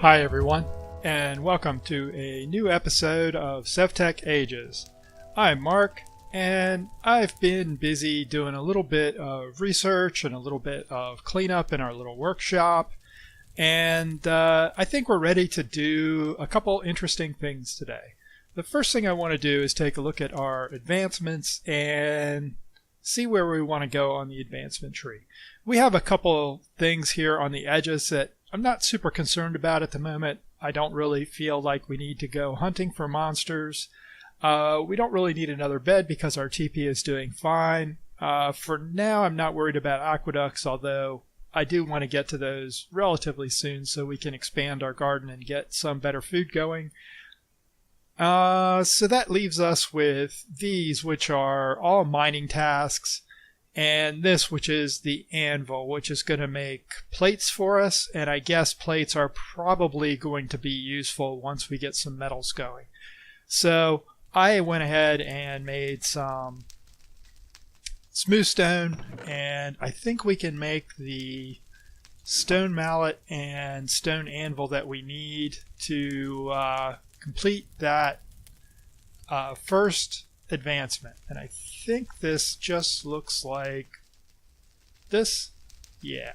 Hi everyone, and welcome to a new episode of SevTech Ages. I'm Mark, and I've been busy doing a little bit of research and a little bit of cleanup in our little workshop, and I think we're ready to do a couple interesting things today. The first thing I want to do is take a look at our advancements and see where we want to go on the advancement tree. We have a couple things here on the edges that I'm not super concerned about at the moment. I don't really feel like we need to go hunting for monsters. We don't really need another bed because our TP is doing fine. For now, I'm not worried about aqueducts, although I do want to get to those relatively soon so we can expand our garden and get some better food going. So that leaves us with these, which are all mining tasks, and this, which is the anvil, which is going to make plates for us, and I guess plates are probably going to be useful once we get some metals going. So I went ahead and made some smooth stone, and I think we can make the stone mallet and stone anvil that we need to complete that first advancement. And I think this just looks like this. Yeah.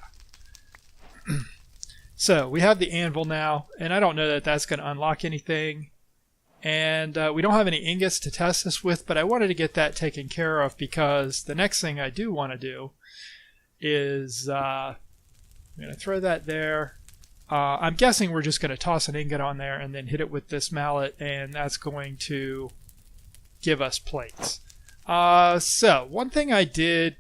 So we have the anvil now, and I don't know that that's going to unlock anything. And we don't have any ingots to test this with, but I wanted to get that taken care of because the next thing I do want to do is I'm going to throw that there. I'm guessing we're just going to toss an ingot on there and then hit it with this mallet, and that's going to give us plates. So one thing I did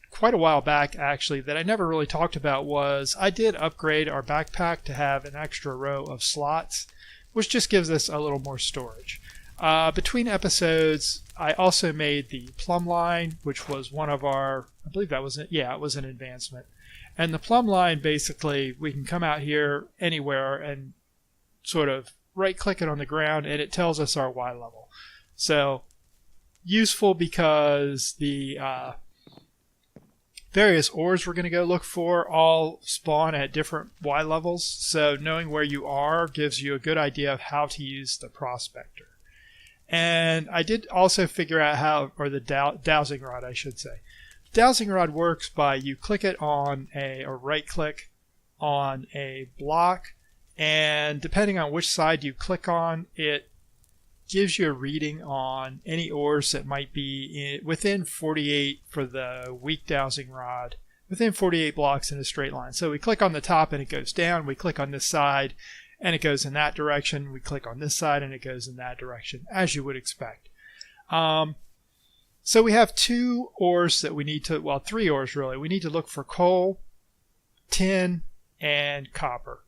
quite a while back, actually, that I never really talked about was I did upgrade our backpack to have an extra row of slots, which just gives us a little more storage. Between episodes, I also made the plumb line, which was one of our, I believe that was it. Yeah, it was an advancement. And the plumb line, basically, we can come out here anywhere and sort of right-click it on the ground, and it tells us our Y level. So, useful because the various ores we're going to go look for all spawn at different Y levels. So, knowing where you are gives you a good idea of how to use the prospector. And I did also figure out how, or the dowsing rod, I should say. Dowsing rod works by you click it on or right click on a block, and depending on which side you click on, it gives you a reading on any ores that might be within 48 for the weak dowsing rod, within 48 blocks in a straight line. So we click on the top and it goes down, we click on this side and it goes in that direction, we click on this side and it goes in that direction, as you would expect. So we have two ores that we need to, well, three ores really. We need to look for coal, tin, and copper.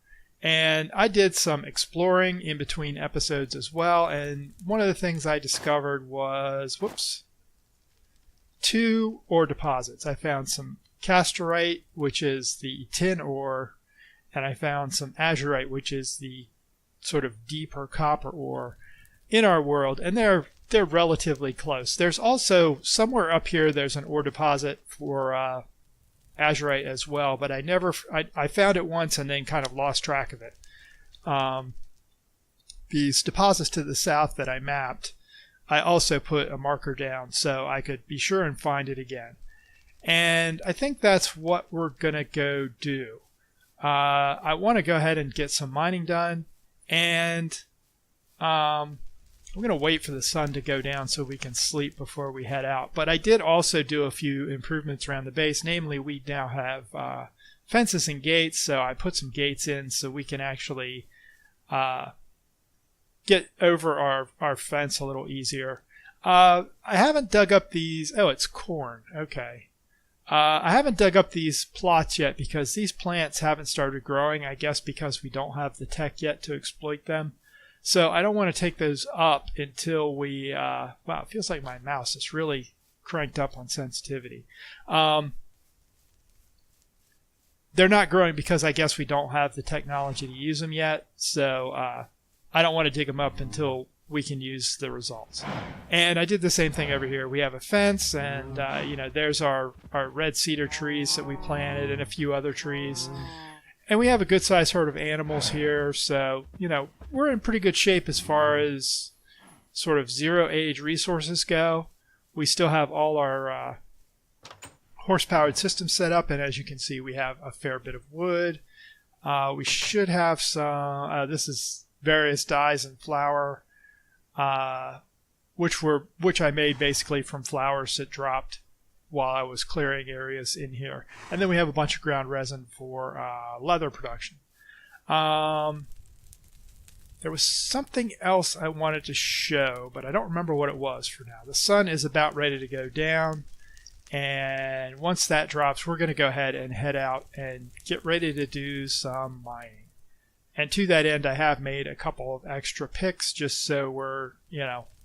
And I did some exploring in between episodes as well, and one of the things I discovered was, two ore deposits. I found some casterite, which is the tin ore, and I found some azurite, which is the sort of deeper copper ore in our world, and they're relatively close. There's also somewhere up here there's an ore deposit for azurite as well, but I found it once and then kind of lost track of it. These deposits to the south that I mapped, I also put a marker down so I could be sure and find it again. And I think that's what we're going to go do. I want to go ahead and get some mining done, and I'm going to wait for the sun to go down so we can sleep before we head out. But I did also do a few improvements around the base. Namely, we now have fences and gates, so I put some gates in so we can actually get over our fence a little easier. I haven't dug up these... Oh, it's corn. Okay. I haven't dug up these plots yet because these plants haven't started growing, I guess because we don't have the tech yet to exploit them. So I don't want to take those up until we, wow, it feels like my mouse is really cranked up on sensitivity. They're not growing because I guess we don't have the technology to use them yet. So I don't want to dig them up until we can use the results. And I did the same thing over here. We have a fence, and there's our red cedar trees that we planted and a few other trees. And we have a good sized herd of animals here, so, you know, we're in pretty good shape as far as sort of zero age resources go. We still have all our horse-powered systems set up, and as you can see, we have a fair bit of wood. We should have some, this is various dyes and flour, which I made basically from flowers that dropped while I was clearing areas in here. And then we have a bunch of ground resin for leather production. There was something else I wanted to show, but I don't remember what it was for now. The sun is about ready to go down, and once that drops, we're going to go ahead and head out and get ready to do some mining. And to that end, I have made a couple of extra picks just so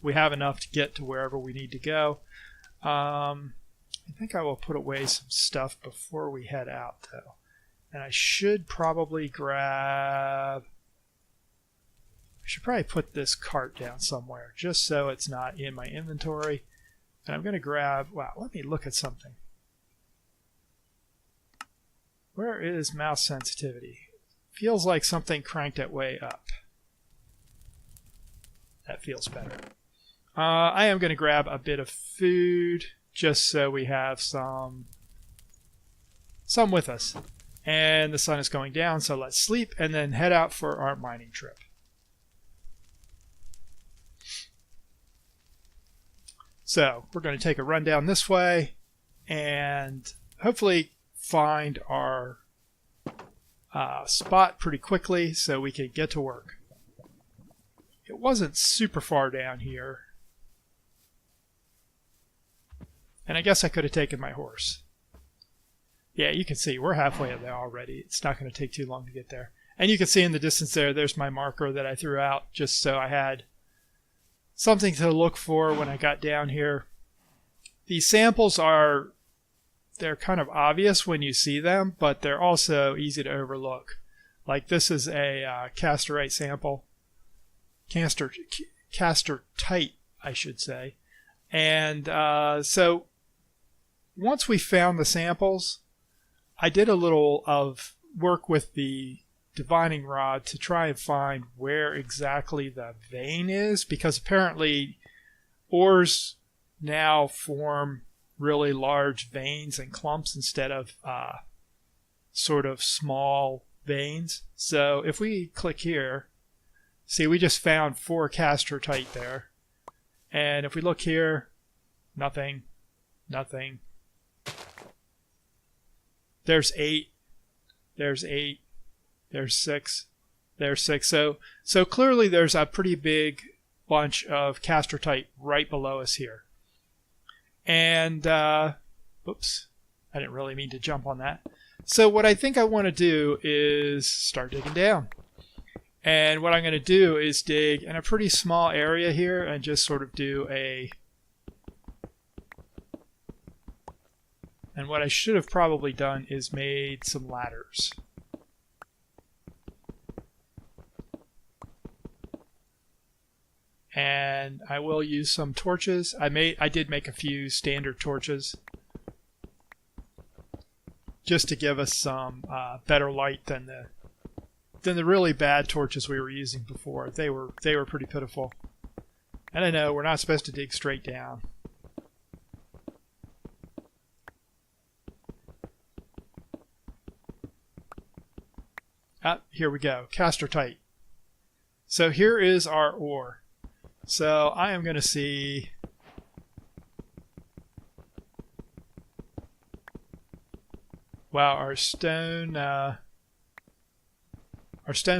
we have enough to get to wherever we need to go. I think I will put away some stuff before we head out, though. And I should probably put this cart down somewhere just so it's not in my inventory. And I'm going to grab, wow, let me look at something. Where is mouse sensitivity? Feels like something cranked it way up. That feels better. I am going to grab a bit of food just so we have some with us. And the sun is going down, so let's sleep and then head out for our mining trip. So we're going to take a run down this way and hopefully find our spot pretty quickly so we can get to work. It wasn't super far down here. And I guess I could have taken my horse. Yeah, you can see we're halfway there already. It's not going to take too long to get there. And you can see in the distance there's my marker that I threw out just so I had something to look for when I got down here. These samples they're kind of obvious when you see them, but they're also easy to overlook. Like this is a casterite sample. Casterite, I should say. And so once we found the samples, I did a little of work with the divining rod to try and find where exactly the vein is, because apparently ores now form really large veins and clumps instead of sort of small veins. So if we click here, see, we just found 4 casterite there. And if we look here, nothing. There's 8. There's 8. There's 6. There's 6. So clearly there's a pretty big bunch of casterite right below us here. And, oops, I didn't really mean to jump on that. So what I think I want to do is start digging down. And what I'm going to do is dig in a pretty small area here and just sort of do a... And what I should have probably done is made some ladders. And I will use some torches. I did make a few standard torches just to give us some better light than the really bad torches we were using before. They were pretty pitiful. And I know we're not supposed to dig straight down. Here we go, casterite. So here is our ore. So I am going to see wow, our stone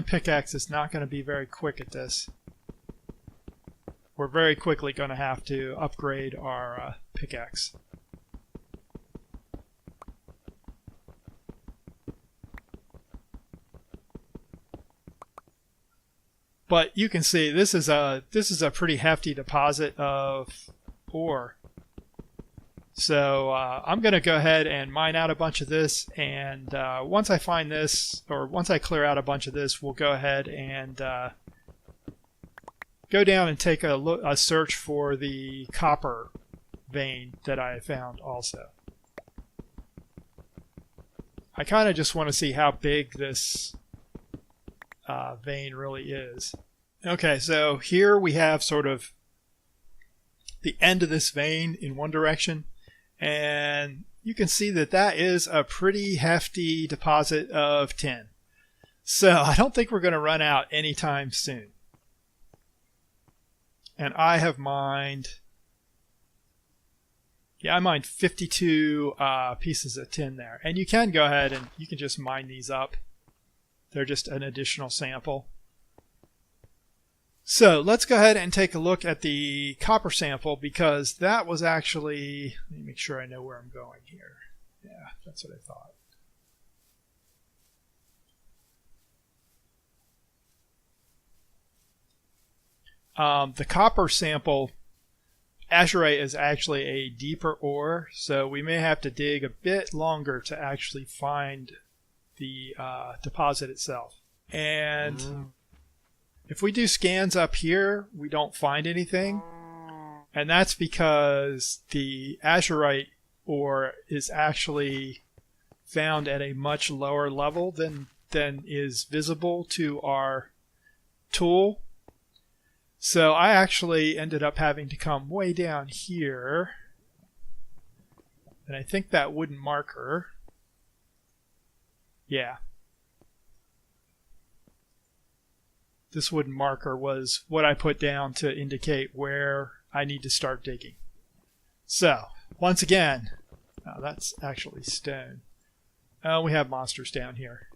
pickaxe is not going to be very quick at this. We're very quickly going to have to upgrade our pickaxe. But you can see this is a pretty hefty deposit of ore. So I'm going to go ahead and mine out a bunch of this, and once I find this, or once I clear out a bunch of this, we'll go ahead and go down and take a search for the copper vein that I found also. I kind of just want to see how big this vein really is. Okay, so here we have sort of the end of this vein in one direction, and you can see that that is a pretty hefty deposit of tin. So I don't think we're going to run out anytime soon. And I have mined, I mined 52 pieces of tin there. And you can go ahead and you can just mine these up. They're just an additional sample. So let's go ahead and take a look at the copper sample, because that was actually, let me make sure I know where I'm going here. Yeah, that's what I thought. The copper sample, azurite is actually a deeper ore, so we may have to dig a bit longer to actually find the deposit itself. And if we do scans up here, we don't find anything. And that's because the azurite ore is actually found at a much lower level than is visible to our tool. So I actually ended up having to come way down here. And I think that wooden marker, yeah, this wooden marker was what I put down to indicate where I need to start digging. So, once again, oh, that's actually stone. Oh, we have monsters down here.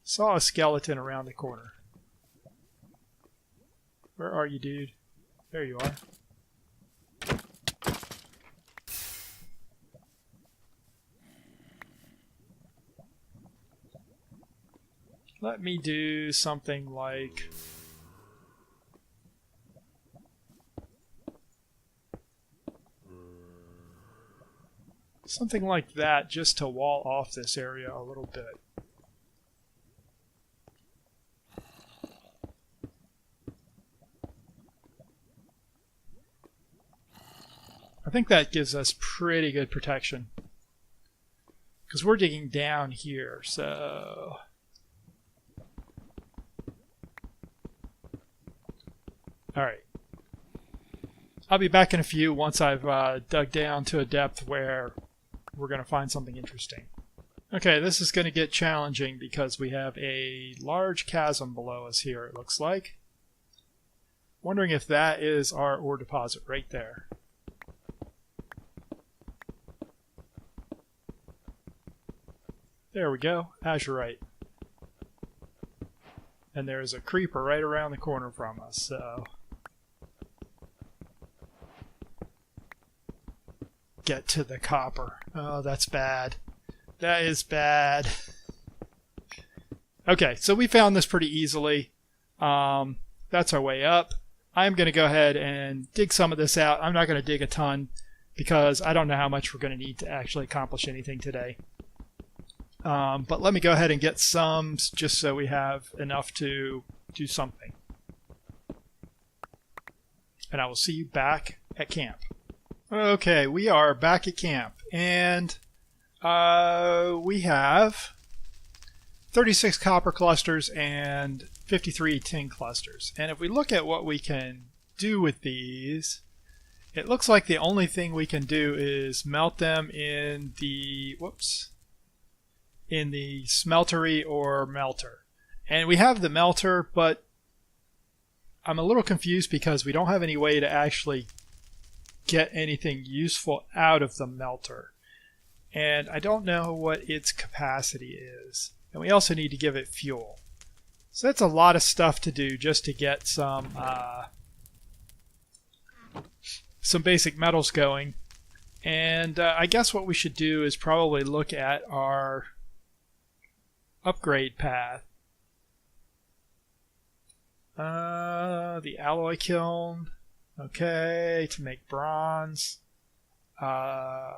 Saw a skeleton around the corner. Where are you, dude? There you are. Let me do something like... something like that, just to wall off this area a little bit. I think that gives us pretty good protection, because we're digging down here, so... Alright. I'll be back in a few once I've dug down to a depth where we're going to find something interesting. Okay, this is going to get challenging because we have a large chasm below us here, it looks like. Wondering if that is our ore deposit right there. There we go, azurite. And there is a creeper right around the corner from us, so... Get to the copper. Oh, that's bad. That is bad. Okay, so we found this pretty easily. That's our way up. I'm going to go ahead and dig some of this out. I'm not going to dig a ton because I don't know how much we're going to need to actually accomplish anything today. But let me go ahead and get some just so we have enough to do something. And I will see you back at camp. Okay, we are back at camp, and we have 36 copper clusters and 53 tin clusters. And if we look at what we can do with these, it looks like the only thing we can do is melt them in the, in the smeltery or melter. And we have the melter, but I'm a little confused because we don't have any way to actually get anything useful out of the melter. And I don't know what its capacity is. And we also need to give it fuel. So that's a lot of stuff to do just to get some basic metals going. And I guess what we should do is probably look at our upgrade path. The alloy kiln. Okay, to make bronze. Oh,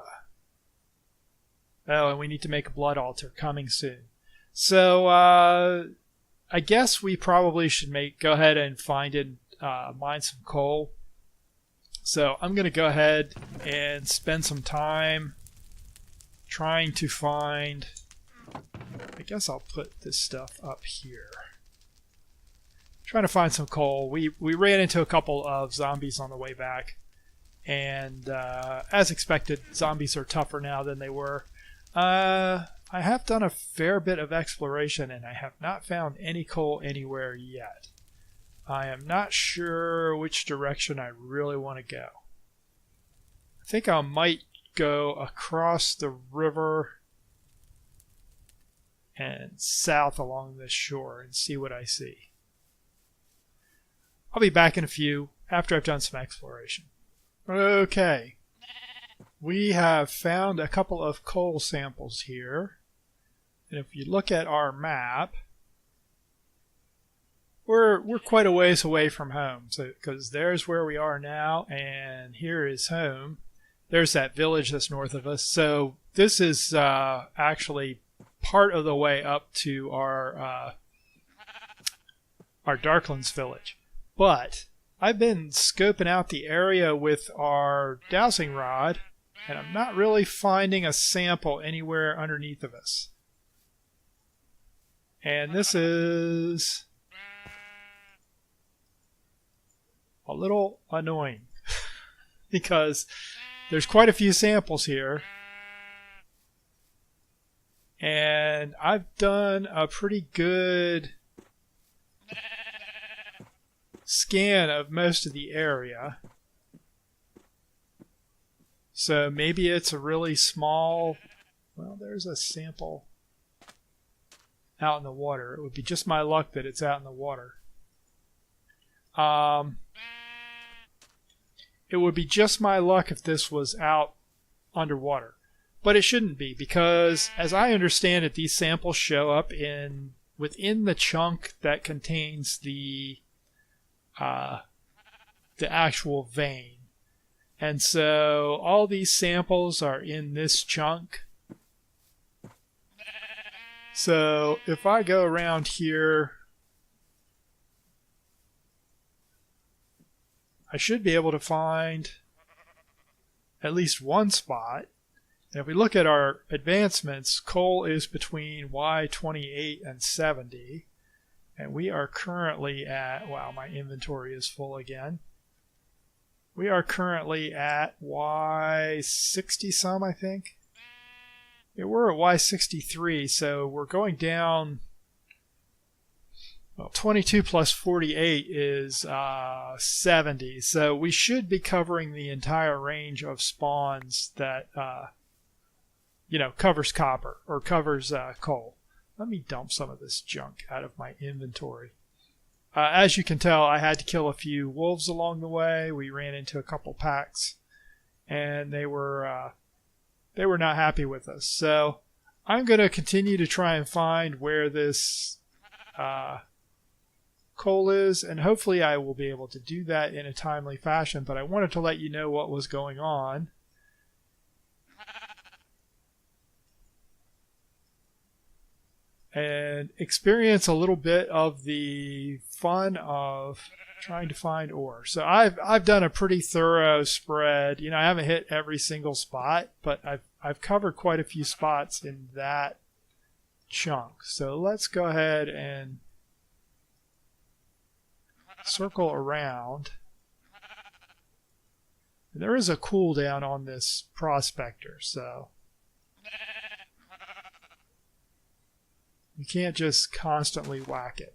and we need to make a blood altar coming soon. So, I guess we probably should go ahead and mine some coal. So I'm going to go ahead and spend some time trying to find, I guess I'll put this stuff up here. Trying to find some coal. We ran into a couple of zombies on the way back, and as expected, zombies are tougher now than they were. I have done a fair bit of exploration, and I have not found any coal anywhere yet. I am not sure which direction I really want to go. I think I might go across the river and south along this shore and see what I see. I'll be back in a few after I've done some exploration. Okay. We have found a couple of coal samples here. And if you look at our map, we're quite a ways away from home. So, because there's where we are now, and here is home. There's that village that's north of us. So this is actually part of the way up to our Darklands village. But I've been scoping out the area with our dowsing rod, and I'm not really finding a sample anywhere underneath of us. And this is a little annoying because there's quite a few samples here. And I've done a pretty good scan of most of the area. So maybe it's a really small, well, there's a sample out in the water. It would be just my luck that it's out in the water. It would be just my luck if this was out underwater. But it shouldn't be, because as I understand it, these samples show up within the chunk that contains the actual vein. And so all these samples are in this chunk. So if I go around here, I should be able to find at least one spot. And if we look at our advancements, coal is between Y28 and 70. And we are currently at, wow, my inventory is full again. We are currently at Y60 some, I think. Yeah, we're at Y63, so we're going down. Well, 22 plus 48 is 70. So we should be covering the entire range of spawns that, covers copper or covers coal. Let me dump some of this junk out of my inventory. As you can tell, I had to kill a few wolves along the way. We ran into a couple packs, and they were not happy with us. So I'm going to continue to try and find where this coal is, and hopefully I will be able to do that in a timely fashion. But I wanted to let you know what was going on. And experience a little bit of the fun of trying to find ore. So I've done a pretty thorough spread. I haven't hit every single spot, but I've covered quite a few spots in that chunk. So let's go ahead and circle around. And there is a cooldown on this prospector, so you can't just constantly whack it.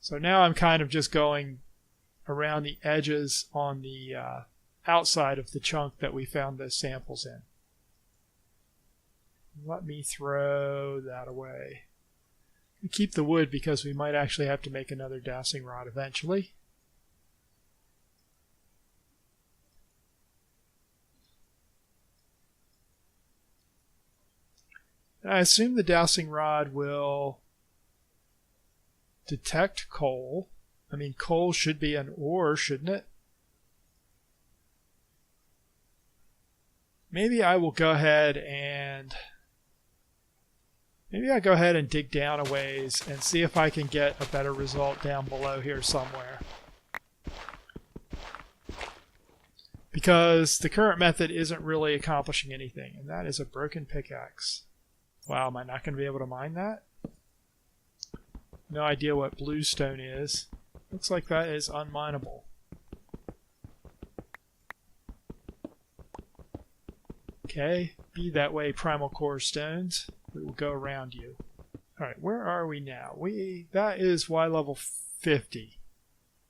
So now I'm kind of just going around the edges on the outside of the chunk that we found those samples in. Let me throw that away. Keep the wood because we might actually have to make another dowsing rod eventually. I assume the dowsing rod will detect coal. I mean, coal should be an ore, shouldn't it? Maybe I will go ahead and dig down a ways and see if I can get a better result down below here somewhere. because the current method isn't really accomplishing anything, and that is a broken pickaxe. Wow, am I not going to be able to mine that? No idea what bluestone is. Looks like that is unmineable. Okay, be that way, primal core stones. We will go around you. Alright, where are we now? That is Y level 50.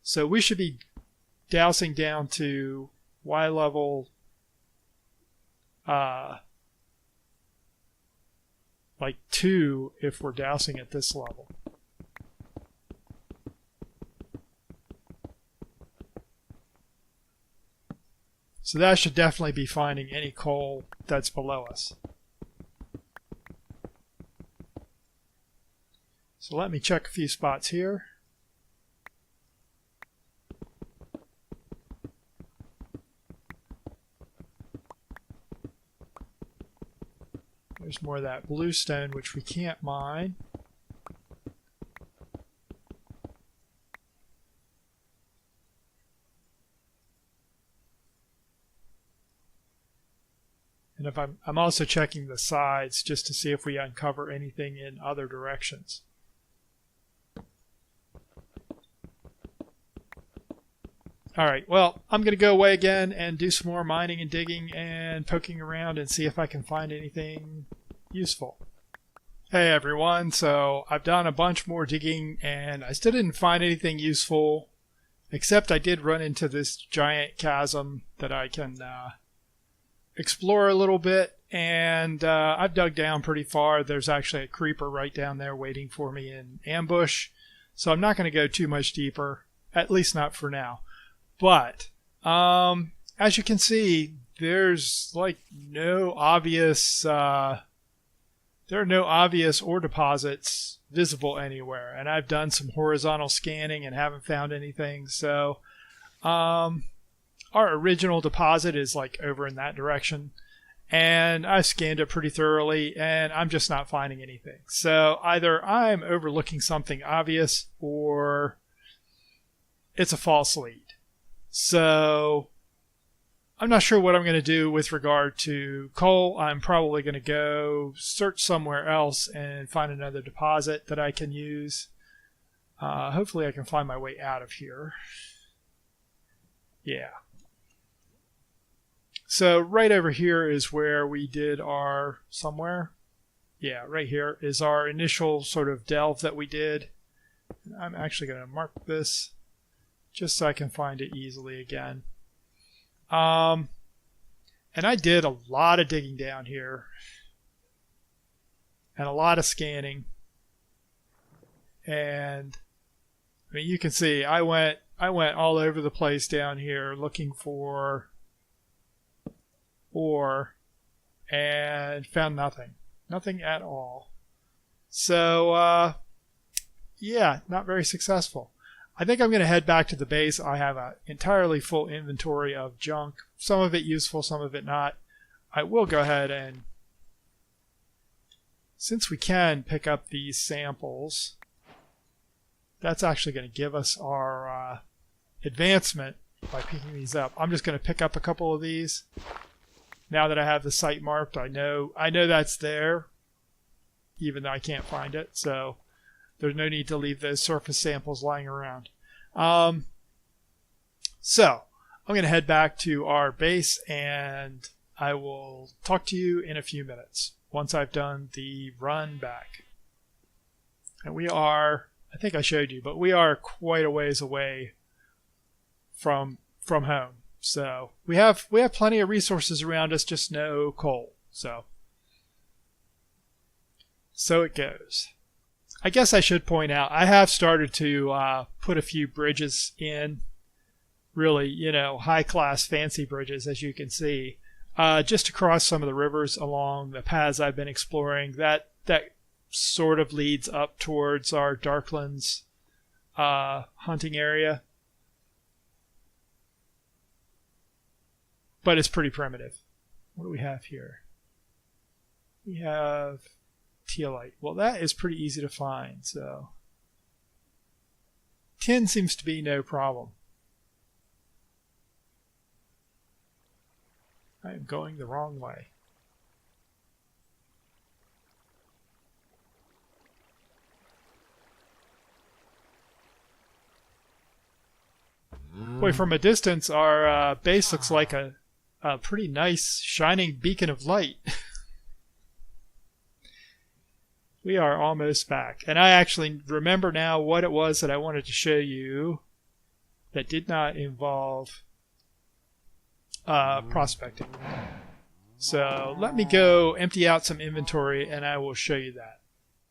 So we should be dousing down to Y level like 2 if we're dousing at this level. So that should definitely be finding any coal that's below us. So let me check a few spots here. There's more of that bluestone, which we can't mine. And if I'm also checking the sides just to see if we uncover anything in other directions. Alright, well, I'm going to go away again and do some more mining and digging and poking around and see if I can find anything useful. Hey everyone, so I've done a bunch more digging and I still didn't find anything useful, except I did run into this giant chasm that I can explore a little bit, and I've dug down pretty far. There's actually a creeper right down there waiting for me in ambush, so I'm not going to go too much deeper, at least not for now. But as you can see, there's like no obvious there are no obvious ore deposits visible anywhere, and I've done some horizontal scanning and haven't found anything. So our original deposit is like over in that direction, and I scanned it pretty thoroughly and I'm just not finding anything. So either I'm overlooking something obvious or it's a false lead. So I'm not sure what I'm going to do with regard to coal. I'm probably going to go search somewhere else and find another deposit that I can use. Hopefully I can find my way out of here. Yeah. So right over here is where we did our somewhere. Yeah, right here is our initial sort of delve that we did. I'm actually going to mark this just so I can find it easily again. And I did a lot of digging down here and a lot of scanning, and I mean, you can see I went all over the place down here looking for ore and found nothing at all. So yeah, not very successful. I think I'm going to head back to the base. I have an entirely full inventory of junk, some of it useful, some of it not. I will go ahead and, since we can pick up these samples, that's actually going to give us our advancement by picking these up. I'm just going to pick up a couple of these. Now that I have the site marked, I know that's there, even though I can't find it. So there's no need to leave those surface samples lying around. So I'm going to head back to our base, and I will talk to you in a few minutes once I've done the run back. And we are, I think I showed you, but we are quite a ways away from home. So we have plenty of resources around us, just no coal. So it goes. I guess I should point out, I have started to put a few bridges in, really, high-class fancy bridges, as you can see, just to cross some of the rivers along the paths I've been exploring. That sort of leads up towards our Darklands hunting area. But it's pretty primitive. What do we have here? We have teolite. Well, that is pretty easy to find, so tin seems to be no problem. I am going the wrong way. Boy, from a distance, our base looks like a pretty nice shining beacon of light. We are almost back. And I actually remember now what it was that I wanted to show you that did not involve prospecting. So let me go empty out some inventory and I will show you that.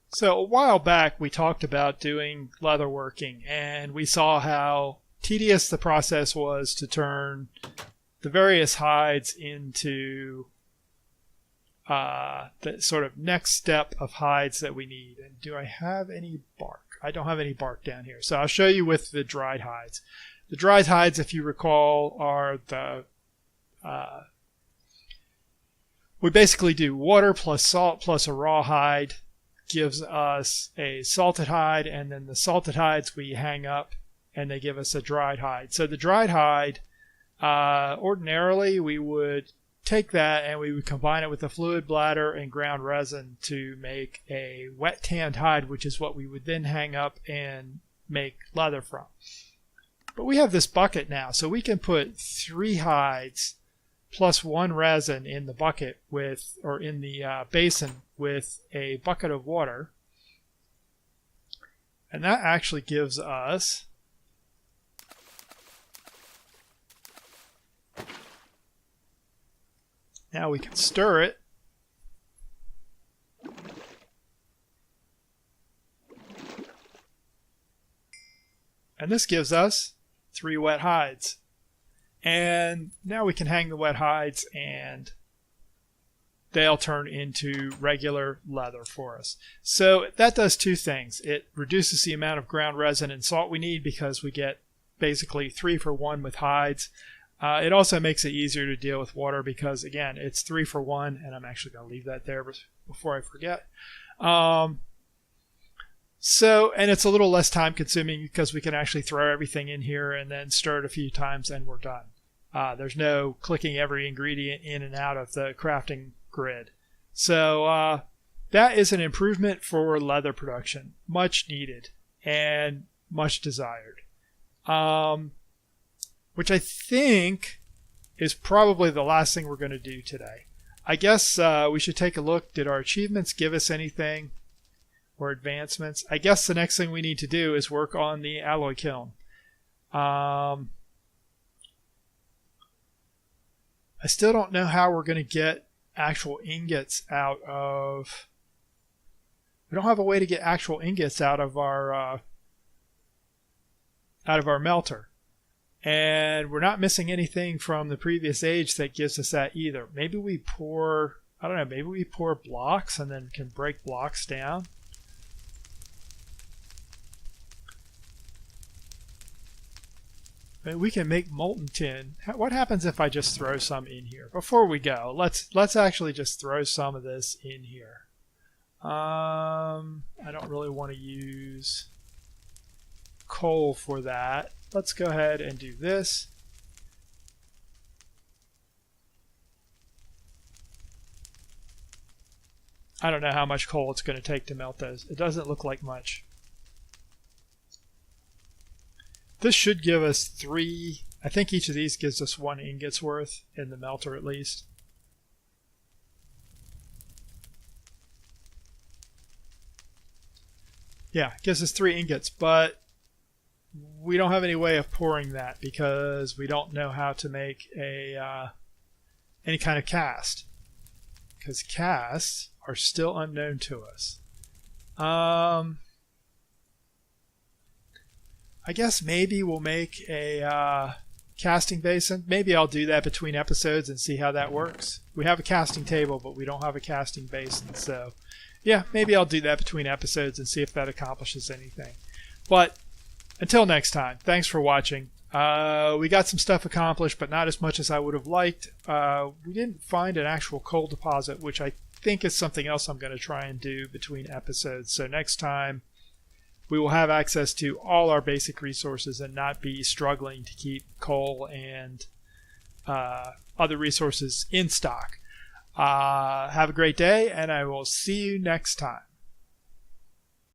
So a while back we talked about doing leatherworking, and we saw how tedious the process was to turn the various hides into the sort of next step of hides that we need. And do I have any bark? I don't have any bark down here. So I'll show you with the dried hides. The dried hides, if you recall, are the we basically do water plus salt plus a raw hide gives us a salted hide, and then the salted hides we hang up and they give us a dried hide. So the dried hide, ordinarily we would take that and we would combine it with a fluid bladder and ground resin to make a wet tanned hide, which is what we would then hang up and make leather from. But we have this bucket now, so we can put 3 hides plus 1 resin in the bucket with, or in the basin with a bucket of water. And that actually gives us now we can stir it. And this gives us 3 wet hides. And now we can hang the wet hides and they'll turn into regular leather for us. So that does 2 things. It reduces the amount of ground resin and salt we need because we get basically 3 for 1 with hides. It also makes it easier to deal with water because, again, it's 3 for 1, and I'm actually going to leave that there before I forget. And it's a little less time consuming because we can actually throw everything in here and then stir it a few times and we're done. There's no clicking every ingredient in and out of the crafting grid. So that is an improvement for leather production. Much needed and much desired. Which I think is probably the last thing we're going to do today. I guess we should take a look. Did our achievements give us anything or advancements? I guess the next thing we need to do is work on the alloy kiln. I still don't know how we're going to get actual ingots out of... We don't have a way to get actual ingots out of our melter. And we're not missing anything from the previous age that gives us that either. Maybe we pour, I don't know, maybe we pour blocks and then can break blocks down. Maybe we can make molten tin. What happens if I just throw some in here? Before we go, let's actually just throw some of this in here. I don't really want to use coal for that. Let's go ahead and do this. I don't know how much coal it's going to take to melt those. It doesn't look like much. This should give us 3. I think each of these gives us 1 ingot's worth in the melter at least. Yeah, it gives us 3 ingots, but we don't have any way of pouring that because we don't know how to make a any kind of cast, because casts are still unknown to us. I guess maybe we'll make a casting basin. Maybe I'll do that between episodes and see how that works. We have a casting table, but we don't have a casting basin. So yeah, maybe I'll do that between episodes and see if that accomplishes anything. But until next time, thanks for watching. We got some stuff accomplished, but not as much as I would have liked. We didn't find an actual coal deposit, which I think is something else I'm going to try and do between episodes. So next time, we will have access to all our basic resources and not be struggling to keep coal and other resources in stock. Have a great day, and I will see you next time.